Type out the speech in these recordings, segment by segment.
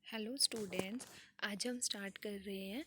Hello students, आज हम start कर रहे हैं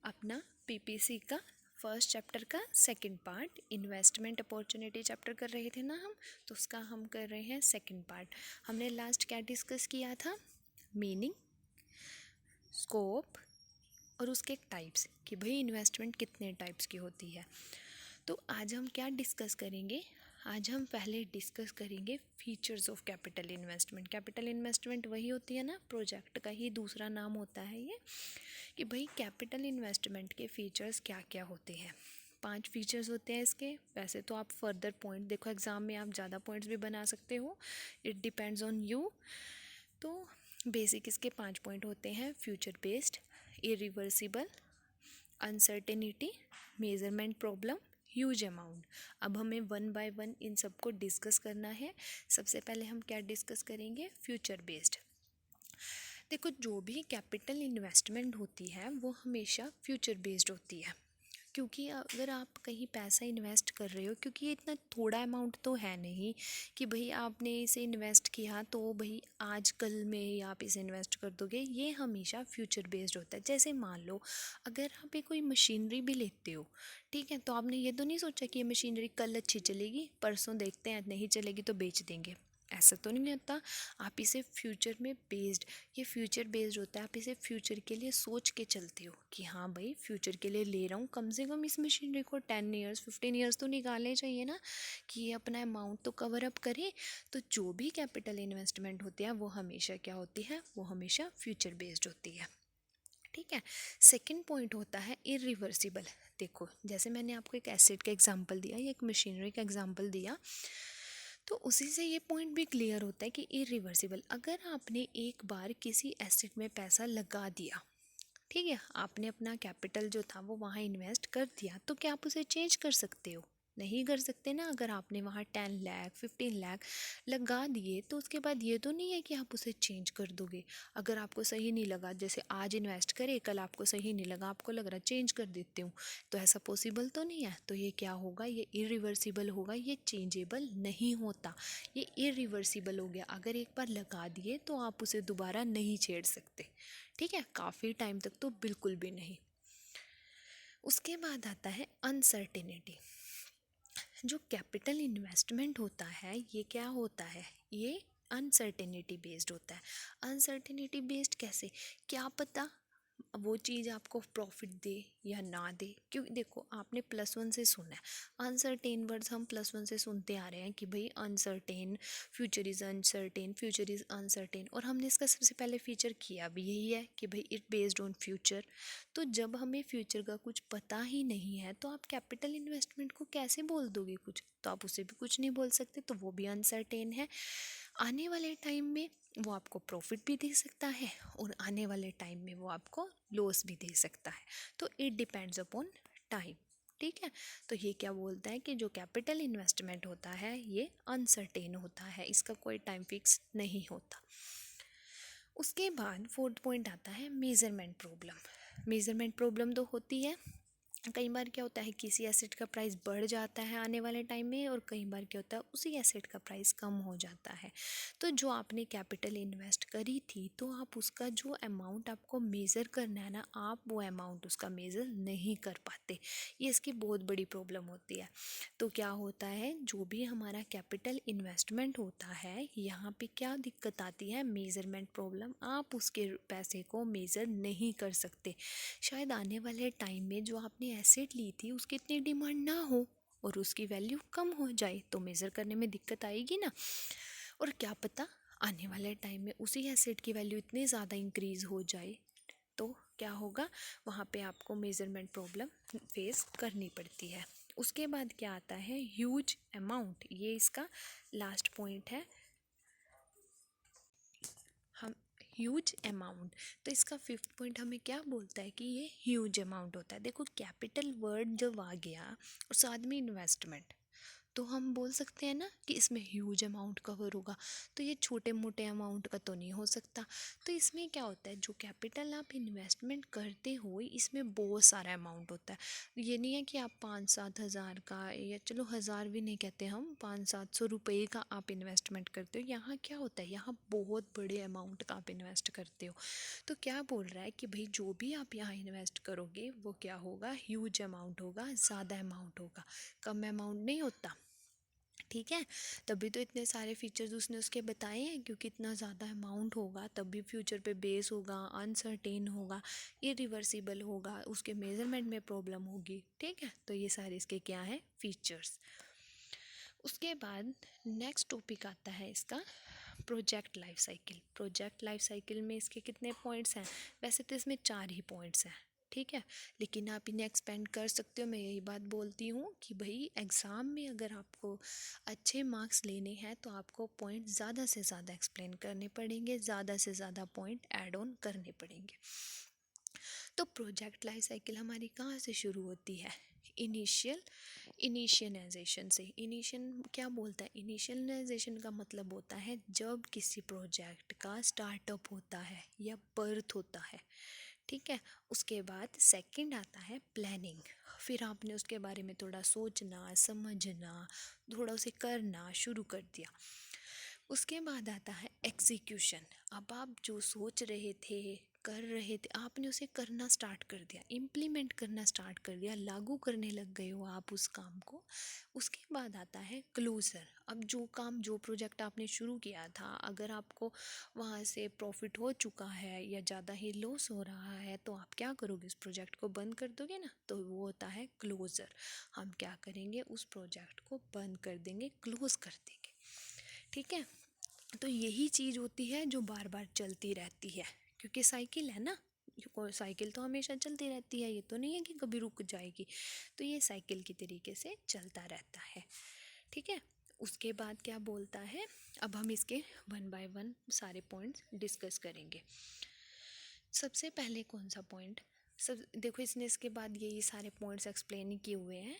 अपना पीपीसी का फर्स्ट चैप्टर का second part. Investment opportunity chapter कर रहे थे ना हम, तो उसका हम कर रहे हैं सेकंड पार्ट। हमने लास्ट क्या डिस्कस किया था? मीनिंग, स्कोप और उसके टाइप्स, कि भाई इन्वेस्टमेंट कितने टाइप्स की होती है। तो आज हम क्या डिस्कस करेंगे? आज हम पहले डिस्कस करेंगे features of capital investment. Capital investment वही होती है ना, प्रोजेक्ट का ही दूसरा नाम होता है ये, कि भाई कैपिटल इन्वेस्टमेंट के फीचर्स क्या क्या होते हैं। 5 फीचर्स होते हैं इसके। वैसे तो आप फर्दर पॉइंट देखो, एग्ज़ाम में आप ज़्यादा पॉइंट्स भी बना सकते हो, इट डिपेंड्स ऑन यू। तो बेसिक इसके 5 पॉइंट होते हैं: future based, irreversible, uncertainty, measurement problem, huge amount. अब हमें वन बाय वन इन सबको डिस्कस करना है। सबसे पहले हम क्या डिस्कस करेंगे? Future based. देखो, जो भी कैपिटल इन्वेस्टमेंट होती है वो हमेशा फ्यूचर बेस्ड होती है, क्योंकि अगर आप कहीं पैसा इन्वेस्ट कर रहे हो, क्योंकि ये इतना थोड़ा अमाउंट तो है नहीं कि भाई आपने इसे इन्वेस्ट किया तो भाई आज कल में ही आप इसे इन्वेस्ट कर दोगे। ये हमेशा फ्यूचर बेस्ड होता है। जैसे मान लो, अगर आप कोई मशीनरी भी लेते हो, ठीक है, तो आपने ये तो नहीं सोचा कि ये मशीनरी कल अच्छी चलेगी, परसों देखते हैं नहीं चलेगी तो बेच देंगे। ऐसा तो नहीं होता। आप इसे फ्यूचर में बेस्ड, ये फ्यूचर बेस्ड होता है। आप इसे फ्यूचर के लिए सोच के चलते हो कि हाँ भाई फ्यूचर के लिए ले रहा हूँ, कम से कम इस मशीनरी को 10 ईयर्स 15 ईयर्स तो निकालने चाहिए ना, कि ये अपना अमाउंट तो कवर अप करे। तो जो भी कैपिटल इन्वेस्टमेंट होती है वो हमेशा क्या होती है? वो हमेशा फ्यूचर बेस्ड होती है। ठीक है। सेकंड पॉइंट होता है इरिवर्सिबल। देखो, जैसे मैंने आपको एक एसेट का एग्जांपल दिया या एक मशीनरी का एग्जांपल दिया, तो उसी से ये पॉइंट भी क्लियर होता है कि इरिवर्सिबल। अगर आपने एक बार किसी एसेट में पैसा लगा दिया, ठीक है, आपने अपना कैपिटल जो था वो वहाँ इन्वेस्ट कर दिया, तो क्या आप उसे चेंज कर सकते हो? नहीं कर सकते ना। अगर आपने वहाँ 10 लाख 15 लाख लगा दिए, तो उसके बाद ये तो नहीं है कि आप उसे चेंज कर दोगे। अगर आपको सही नहीं लगा, जैसे आज इन्वेस्ट करे, कल आपको सही नहीं लगा, आपको लग रहा चेंज कर देती हूँ, तो ऐसा पॉसिबल तो नहीं है। तो ये क्या होगा? ये इरिवर्सिबल होगा, ये चेंजेबल नहीं होता, ये इरिवर्सिबल हो गया। अगर एक बार लगा दिए तो आप उसे दोबारा नहीं छेड़ सकते। ठीक है, काफ़ी टाइम तक तो बिल्कुल भी नहीं। उसके बाद आता है अनसर्टेनिटी। जो कैपिटल इन्वेस्टमेंट होता है ये क्या होता है? ये अनसर्टेनिटी बेस्ड होता है। अनसर्टेनिटी बेस्ड कैसे? क्या पता वो चीज़ आपको प्रॉफिट दे या ना दे। क्योंकि देखो, आपने +1 से सुना है अनसर्टेन वर्ड्स, हम +1 से सुनते आ रहे हैं कि भाई uncertain, future is uncertain, future is uncertain. और हमने इसका सबसे पहले फीचर किया भी यही है कि भाई इट बेस्ड ऑन फ्यूचर। तो जब हमें फ्यूचर का कुछ पता ही नहीं है, तो आप कैपिटल इन्वेस्टमेंट को कैसे बोल दोगे कुछ? तो आप उसे भी कुछ नहीं बोल सकते, तो वो भी अनसर्टेन है। आने वाले टाइम में वो आपको प्रॉफिट भी दे सकता है और आने वाले टाइम में वो आपको लॉस भी दे सकता है। तो इट डिपेंड्स अपॉन टाइम। ठीक है। तो ये क्या बोलता है कि जो कैपिटल इन्वेस्टमेंट होता है ये अनसर्टेन होता है, इसका कोई टाइम फिक्स नहीं होता। उसके बाद फोर्थ पॉइंट आता है मेजरमेंट प्रॉब्लम। मेजरमेंट प्रॉब्लम तो होती है, कई बार क्या होता है किसी एसेट का प्राइस बढ़ जाता है आने वाले टाइम में, और कई बार क्या होता है उसी एसेट का प्राइस कम हो जाता है। तो जो आपने कैपिटल इन्वेस्ट करी थी, तो आप उसका जो अमाउंट आपको मेज़र करना है ना, आप वो अमाउंट उसका मेज़र नहीं कर पाते। ये इसकी बहुत बड़ी प्रॉब्लम होती है। तो क्या होता है, जो भी हमारा कैपिटल इन्वेस्टमेंट होता है, यहाँ पे क्या दिक्कत आती है? Measurement problem. आप उसके पैसे को मेज़र नहीं कर सकते। शायद आने वाले टाइम में जो आपने एसेट ली थी उसकी इतनी डिमांड ना हो और उसकी वैल्यू कम हो जाए, तो मेज़र करने में दिक्कत आएगी ना। और क्या पता आने वाले टाइम में उसी एसेट की वैल्यू इतनी ज़्यादा इंक्रीज़ हो जाए, तो क्या होगा? वहाँ पे आपको मेज़रमेंट प्रॉब्लम फेस करनी पड़ती है। उसके बाद क्या आता है? Huge amount. ये इसका लास्ट पॉइंट है। हम ह्यूज अमाउंट, तो इसका फिफ्थ पॉइंट हमें क्या बोलता है कि ये ह्यूज अमाउंट होता है। देखो, कैपिटल वर्ड जब आ गया और साथ में इन्वेस्टमेंट, तो हम बोल सकते हैं ना कि इसमें ह्यूज अमाउंट कवर होगा। तो ये छोटे मोटे अमाउंट का तो नहीं हो सकता। तो इसमें क्या होता है, जो कैपिटल आप इन्वेस्टमेंट करते हो इसमें बहुत सारा अमाउंट होता है। ये नहीं है कि आप 5-7 हज़ार का, या चलो हज़ार भी नहीं कहते हम, 500-700 रुपये का आप इन्वेस्टमेंट करते हो। यहाँ क्या होता है, यहाँ बहुत बड़े अमाउंट का आप इन्वेस्ट करते हो। तो क्या बोल रहा है कि भाई जो भी आप यहाँ इन्वेस्ट करोगे वो क्या होगा, ह्यूज अमाउंट होगा, ज़्यादा अमाउंट होगा, कम अमाउंट नहीं होता। ठीक है, तभी तो इतने सारे फीचर्स उसने उसके बताए हैं, क्योंकि इतना ज़्यादा अमाउंट होगा तभी फ्यूचर पे बेस होगा, अनसर्टेन होगा, इरिवर्सिबल होगा, उसके मेजरमेंट में प्रॉब्लम होगी। ठीक है, तो ये सारे इसके क्या है, फीचर्स। उसके बाद नेक्स्ट टॉपिक आता है इसका project life cycle. Project life cycle में इसके कितने पॉइंट्स हैं, वैसे तो इसमें 4 ही पॉइंट्स हैं। ठीक है, लेकिन आप इन्हें एक्सपेंड कर सकते हो। मैं यही बात बोलती हूँ कि भाई एग्ज़ाम में अगर आपको अच्छे मार्क्स लेने हैं तो आपको पॉइंट ज़्यादा से ज़्यादा एक्सप्लेन करने पड़ेंगे, ज़्यादा से ज़्यादा पॉइंट ऐड ऑन करने पड़ेंगे। तो प्रोजेक्ट लाइफ साइकिल हमारी कहाँ से शुरू होती है, इनिशियलाइजेशन से। इनिशियल क्या बोलता है, इनिशियलाइजेशन का मतलब होता है जब किसी प्रोजेक्ट का स्टार्टअप होता है या बर्थ होता है। ठीक है, उसके बाद सेकंड आता है प्लानिंग। फिर आपने उसके बारे में थोड़ा सोचना, समझना, थोड़ा उसे करना शुरू कर दिया। उसके बाद आता है एग्जीक्यूशन। अब आप जो सोच रहे थे, कर रहे थे, आपने उसे करना स्टार्ट कर दिया, इम्प्लीमेंट करना स्टार्ट कर दिया, लागू करने लग गए हो आप उस काम को। उसके बाद आता है क्लोजर। अब जो काम, जो प्रोजेक्ट आपने शुरू किया था, अगर आपको वहाँ से प्रॉफिट हो चुका है या ज़्यादा ही लॉस हो रहा है तो आप क्या करोगे, उस प्रोजेक्ट को बंद कर दोगे ना, तो वो होता है क्लोजर। हम क्या करेंगे, उस प्रोजेक्ट को बंद कर देंगे, क्लोज कर देंगे। ठीक है, तो यही चीज़ होती है जो बार बार चलती रहती है, क्योंकि साइकिल है ना, साइकिल तो हमेशा चलती रहती है, ये तो नहीं है कि कभी रुक जाएगी। तो ये साइकिल की तरीके से चलता रहता है। ठीक है, उसके बाद क्या बोलता है, अब हम इसके 1 बाय 1 सारे पॉइंट्स डिस्कस करेंगे। सबसे पहले कौन सा पॉइंट, सब देखो इसने इसके बाद यही सारे पॉइंट्स एक्सप्लेन ही किए हुए हैं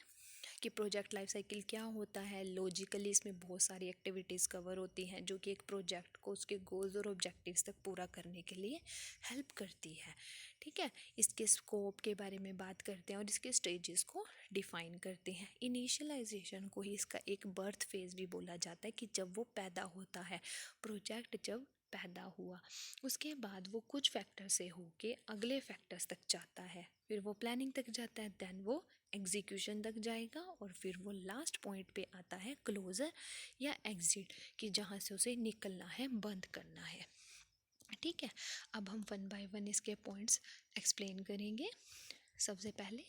कि प्रोजेक्ट लाइफ साइकिल क्या होता है। लॉजिकली इसमें बहुत सारी एक्टिविटीज़ कवर होती हैं जो कि एक प्रोजेक्ट को उसके गोल्स और ऑब्जेक्टिव्स तक पूरा करने के लिए हेल्प करती है। ठीक है, इसके स्कोप के बारे में बात करते हैं और इसके स्टेजेस को डिफाइन करते हैं। इनिशियलाइजेशन को ही इसका एक बर्थ फेज भी बोला जाता है, कि जब वो पैदा होता है, प्रोजेक्ट जब पैदा हुआ, उसके बाद वो कुछ फैक्टर से होके अगले फैक्टर्स तक जाता है, फिर वो प्लानिंग तक जाता है, देन वो एग्जीक्यूशन तक जाएगा, और फिर वो लास्ट पॉइंट पे आता है क्लोजर या एग्जिट, कि जहाँ से उसे निकलना है, बंद करना है। ठीक है, अब हम 1 बाय 1 इसके पॉइंट्स एक्सप्लेन करेंगे। सबसे पहले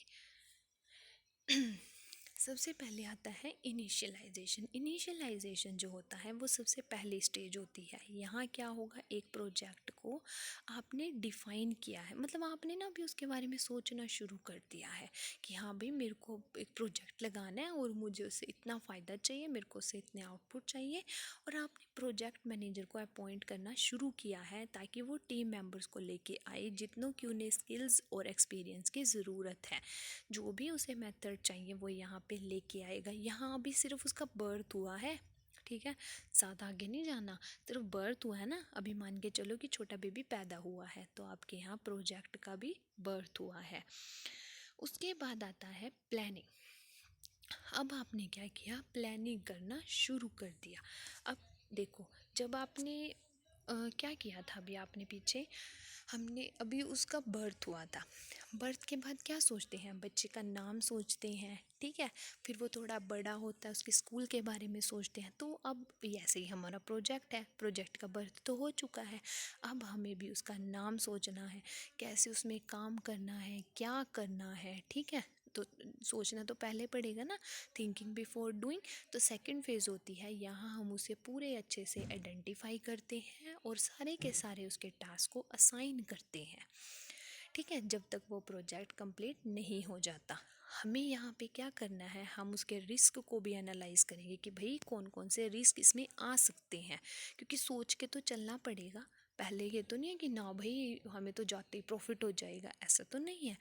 सबसे पहले आता है इनिशियलाइजेशन। इनिशियलाइजेशन जो होता है वो सबसे पहली स्टेज होती है। यहाँ क्या होगा, एक प्रोजेक्ट को आपने डिफ़ाइन किया है, मतलब आपने ना अभी उसके बारे में सोचना शुरू कर दिया है कि हाँ भाई मेरे को एक प्रोजेक्ट लगाना है और मुझे उससे इतना फ़ायदा चाहिए, मेरे को उससे इतने आउटपुट चाहिए, और आपने प्रोजेक्ट मैनेजर को अपॉइंट करना शुरू किया है ताकि वो टीम मेंबर्स को लेके आए जितनों की उन्हें स्किल्स और एक्सपीरियंस की ज़रूरत है। जो भी उसे मेथड चाहिए वो यहाँ पे लेके आएगा। यहाँ अभी सिर्फ उसका बर्थ हुआ है, ठीक है, ज़्यादा आगे नहीं जाना, सिर्फ बर्थ हुआ है ना। अभी मान के चलो कि छोटा बेबी पैदा हुआ है, तो आपके यहाँ प्रोजेक्ट का भी बर्थ हुआ है। उसके बाद आता है प्लानिंग। अब आपने क्या किया, प्लानिंग करना शुरू कर दिया। अब देखो, जब आपने क्या किया था, अभी आपने पीछे, हमने अभी उसका बर्थ हुआ था, बर्थ के बाद क्या सोचते हैं, बच्चे का नाम सोचते हैं। ठीक है, फिर वो थोड़ा बड़ा होता है, उसके स्कूल के बारे में सोचते हैं। तो अब ऐसे ही हमारा प्रोजेक्ट है, प्रोजेक्ट का बर्थ तो हो चुका है, अब हमें भी उसका नाम सोचना है, कैसे उसमें काम करना है, क्या करना है। ठीक है, तो सोचना तो पहले पड़ेगा ना, थिंकिंग बिफोर डूइंग। तो सेकंड फेज़ होती है, यहाँ हम उसे पूरे अच्छे से आइडेंटिफाई करते हैं और सारे के सारे उसके टास्क को असाइन करते हैं। ठीक है, जब तक वो प्रोजेक्ट कंप्लीट नहीं हो जाता। हमें यहाँ पे क्या करना है, हम उसके रिस्क को भी एनालाइज करेंगे कि भाई कौन कौन से रिस्क इसमें आ सकते हैं, क्योंकि सोच के तो चलना पड़ेगा। पहले ये तो नहीं है कि ना भाई हमें तो जाते ही प्रॉफिट हो जाएगा, ऐसा तो नहीं है।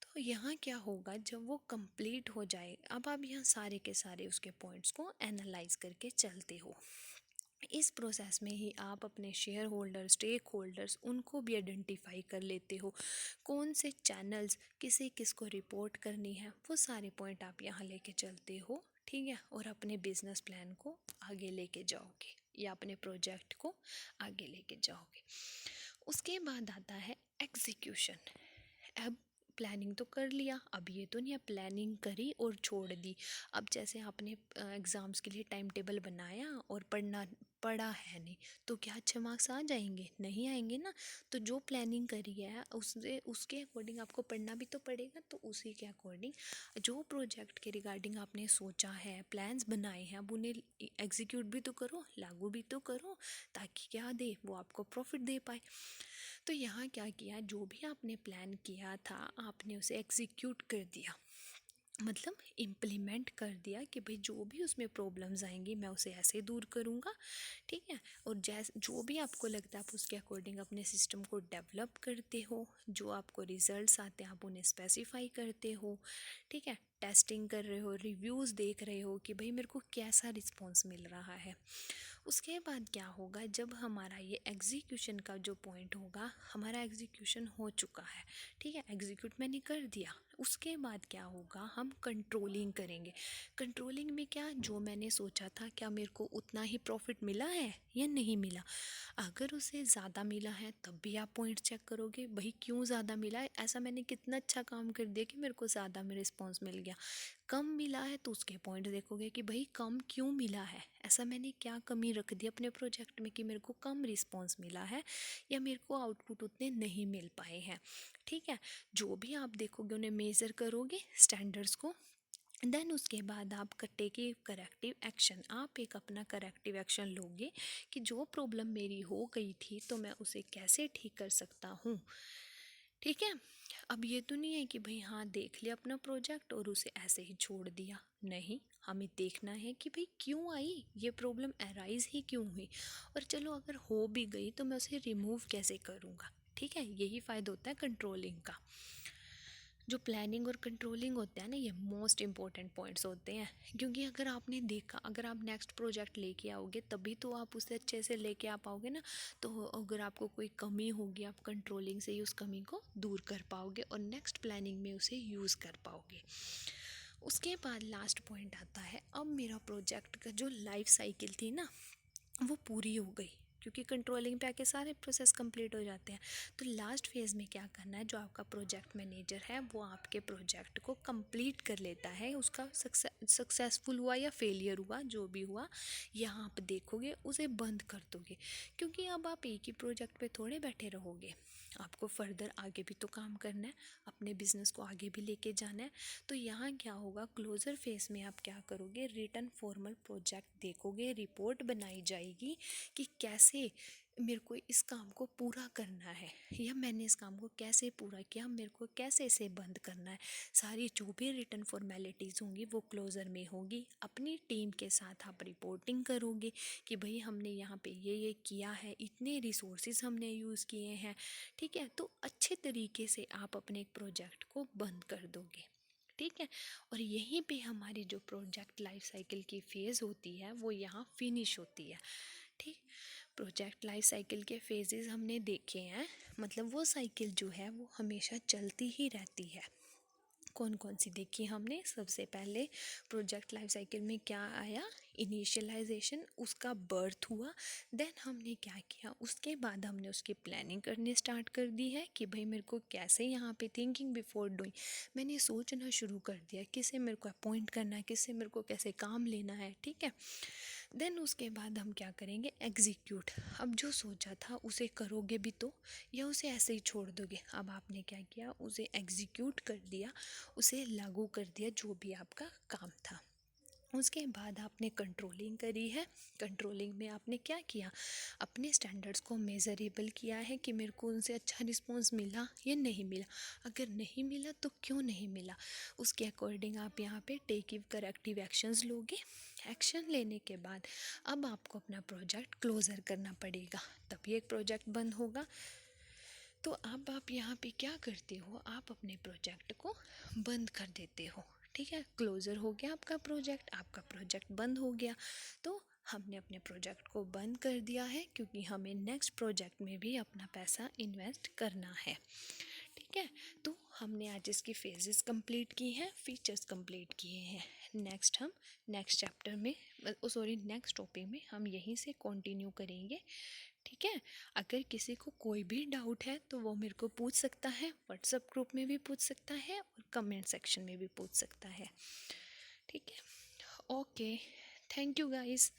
तो तो यहाँ क्या होगा, जब वो कंप्लीट हो जाए, अब आप यहाँ सारे के सारे उसके पॉइंट्स को एनालाइज करके चलते हो। इस प्रोसेस में ही आप अपने शेयर होल्डर, स्टेक होल्डर्स, उनको भी आइडेंटिफाई कर लेते हो, कौन से चैनल्स किसे किसको रिपोर्ट करनी है, वो सारे पॉइंट आप यहाँ लेके चलते हो, ठीक है। और अपने बिजनेस प्लान को आगे लेके जाओगे या अपने प्रोजेक्ट को आगे लेके जाओगे। उसके बाद आता है एग्जीक्यूशन। अब प्लानिंग तो कर लिया, अब ये तो नहीं है प्लानिंग करी और छोड़ दी। अब जैसे आपने एग्ज़ाम्स के लिए टाइम टेबल बनाया और पढ़ा है नहीं, तो क्या अच्छे मार्क्स आ जाएंगे? नहीं आएंगे ना। तो जो प्लानिंग करी है उसके अकॉर्डिंग आपको पढ़ना भी तो पड़ेगा। तो उसी के अकॉर्डिंग जो प्रोजेक्ट के रिगार्डिंग आपने सोचा है, प्लान्स बनाए हैं, अब उन्हें एग्जीक्यूट भी तो करो, लागू भी तो करो, ताकि क्या दे, वो आपको प्रॉफिट दे पाए। तो यहाँ क्या किया, जो भी आपने प्लान किया था आपने उसे एग्जीक्यूट कर दिया, मतलब इम्प्लीमेंट कर दिया कि भाई जो भी उसमें प्रॉब्लम्स आएंगी मैं उसे ऐसे दूर करूँगा, ठीक है। और जो भी आपको लगता है आप उसके अकॉर्डिंग अपने सिस्टम को डेवलप करते हो, जो आपको रिजल्ट्स आते हैं आप उन्हें स्पेसिफाई करते हो, ठीक है। टेस्टिंग कर रहे हो, रिव्यूज़ देख रहे हो कि भाई मेरे को कैसा रिस्पॉन्स मिल रहा है। उसके बाद क्या होगा, जब हमारा ये एग्जीक्यूशन का जो पॉइंट होगा, हमारा एग्जीक्यूशन हो चुका है, ठीक है, एग्जीक्यूट मैंने कर दिया। उसके बाद क्या होगा, हम कंट्रोलिंग करेंगे। कंट्रोलिंग में क्या, जो मैंने सोचा था क्या मेरे को उतना ही प्रॉफिट मिला है या नहीं मिला। अगर उसे ज़्यादा मिला है तब भी आप पॉइंट चेक करोगे, भाई क्यों ज़्यादा मिला है, ऐसा मैंने कितना अच्छा काम कर दिया कि मेरे को ज़्यादा में रिस्पॉन्स मिल गया। कम मिला है तो उसके पॉइंट देखोगे कि भाई कम क्यों मिला है, ऐसा मैंने क्या कमी रख दी अपने प्रोजेक्ट में कि मेरे को कम रिस्पॉन्स मिला है या मेरे को आउटपुट उतने नहीं मिल पाए हैं, ठीक है। जो भी आप देखोगे उन्हें मेज़र करोगे स्टैंडर्ड्स को। देन उसके बाद आप टेक करेक्टिव एक्शन, आप एक अपना करेक्टिव एक्शन लोगे कि जो प्रॉब्लम मेरी हो गई थी तो मैं उसे कैसे ठीक कर सकता हूँ, ठीक है। अब ये तो नहीं है कि भाई हाँ देख लिया अपना प्रोजेक्ट और उसे ऐसे ही छोड़ दिया, नहीं, हमें देखना है कि भाई क्यों आई ये प्रॉब्लम, अराइज ही क्यों हुई, और चलो अगर हो भी गई तो मैं उसे रिमूव कैसे करूँगा, ठीक है। यही फ़ायदा होता है कंट्रोलिंग का। जो प्लानिंग और कंट्रोलिंग होता है ना, ये मोस्ट इम्पॉर्टेंट पॉइंट्स होते हैं, क्योंकि अगर आपने देखा, अगर आप नेक्स्ट प्रोजेक्ट लेके आओगे तभी तो आप उसे अच्छे से लेके आ पाओगे ना। तो अगर आपको कोई कमी होगी आप कंट्रोलिंग से ही उस कमी को दूर कर पाओगे और नेक्स्ट प्लानिंग में उसे यूज़ कर पाओगे। उसके बाद लास्ट पॉइंट आता है, अब मेरा प्रोजेक्ट का जो लाइफ साइकिल थी ना वो पूरी हो गई, क्योंकि कंट्रोलिंग पे आके सारे प्रोसेस कंप्लीट हो जाते हैं। तो लास्ट फेज़ में क्या करना है, जो आपका प्रोजेक्ट मैनेजर है वो आपके प्रोजेक्ट को कंप्लीट कर लेता है, उसका सक्सेसफुल हुआ या फेलियर हुआ जो भी हुआ, यहाँ आप देखोगे उसे बंद कर दोगे। क्योंकि अब आप एक ही प्रोजेक्ट पे थोड़े बैठे रहोगे, आपको फर्दर आगे भी तो काम करना है, अपने बिजनेस को आगे भी लेके जाना है। तो यहाँ क्या होगा, क्लोजर फेज में आप क्या करोगे, रिटर्न फॉर्मल प्रोजेक्ट देखोगे, रिपोर्ट बनाई जाएगी कि कैसे मेरे को इस काम को पूरा करना है या मैंने इस काम को कैसे पूरा किया, मेरे को कैसे इसे बंद करना है। सारी जो भी रिटर्न फॉर्मेलिटीज़ होंगी वो क्लोज़र में होगी। अपनी टीम के साथ आप रिपोर्टिंग करोगे कि भाई हमने यहाँ पे ये किया है, इतने रिसोर्सेज हमने यूज़ किए हैं, ठीक है। तो अच्छे तरीके से आप अपने एक प्रोजेक्ट को बंद कर दोगे, ठीक है। और यहीं पे हमारी जो प्रोजेक्ट लाइफ साइकिल की फेज़ होती है वो यहाँ फिनिश होती है, ठीक। प्रोजेक्ट लाइफ साइकिल के फेजेस हमने देखे हैं, मतलब वो साइकिल जो है वो हमेशा चलती ही रहती है। कौन कौन सी देखी हमने, सबसे पहले प्रोजेक्ट लाइफ साइकिल में क्या आया, इनिशियलाइजेशन, उसका बर्थ हुआ। देन हमने क्या किया, उसके बाद हमने उसकी प्लानिंग करनी स्टार्ट कर दी है कि भाई मेरे को कैसे, यहाँ पे थिंकिंग बिफोर डूइंग, मैंने सोचना शुरू कर दिया किसे मेरे को अपॉइंट करना है, किससे मेरे को कैसे काम लेना है, ठीक है। देन उसके बाद हम क्या करेंगे, एग्जीक्यूट। अब जो सोचा था उसे करोगे भी तो या उसे ऐसे ही छोड़ दोगे। अब आपने क्या किया, उसे एग्जीक्यूट कर दिया, उसे लागू कर दिया जो भी आपका काम था। उसके बाद आपने कंट्रोलिंग करी है। कंट्रोलिंग में आपने क्या किया, अपने स्टैंडर्ड्स को मेज़रेबल किया है कि मेरे को उनसे अच्छा रिस्पॉन्स मिला या नहीं मिला, अगर नहीं मिला तो क्यों नहीं मिला। उसके अकॉर्डिंग आप यहाँ पे टेक करेक्टिव एक्शंस लोगे। एक्शन लेने के बाद अब आपको अपना प्रोजेक्ट क्लोज़र करना पड़ेगा, तभी एक प्रोजेक्ट बंद होगा। तो अब आप यहाँ पे क्या करते हो, आप अपने प्रोजेक्ट को बंद कर देते हो, ठीक है। क्लोज़र हो गया आपका प्रोजेक्ट बंद हो गया। तो हमने अपने प्रोजेक्ट को बंद कर दिया है, क्योंकि हमें नेक्स्ट प्रोजेक्ट में भी अपना पैसा इन्वेस्ट करना है, ठीक है। तो हमने आज इसकी फेजेस कंप्लीट की हैं, फीचर्स कंप्लीट किए हैं। हम नेक्स्ट चैप्टर में नेक्स्ट टॉपिक में हम यहीं से कंटिन्यू करेंगे, ठीक है। अगर किसी को कोई भी डाउट है तो वो मेरे को पूछ सकता है, व्हाट्सएप ग्रुप में भी पूछ सकता है और कमेंट सेक्शन में भी पूछ सकता है, ठीक है। Okay, thank you guys.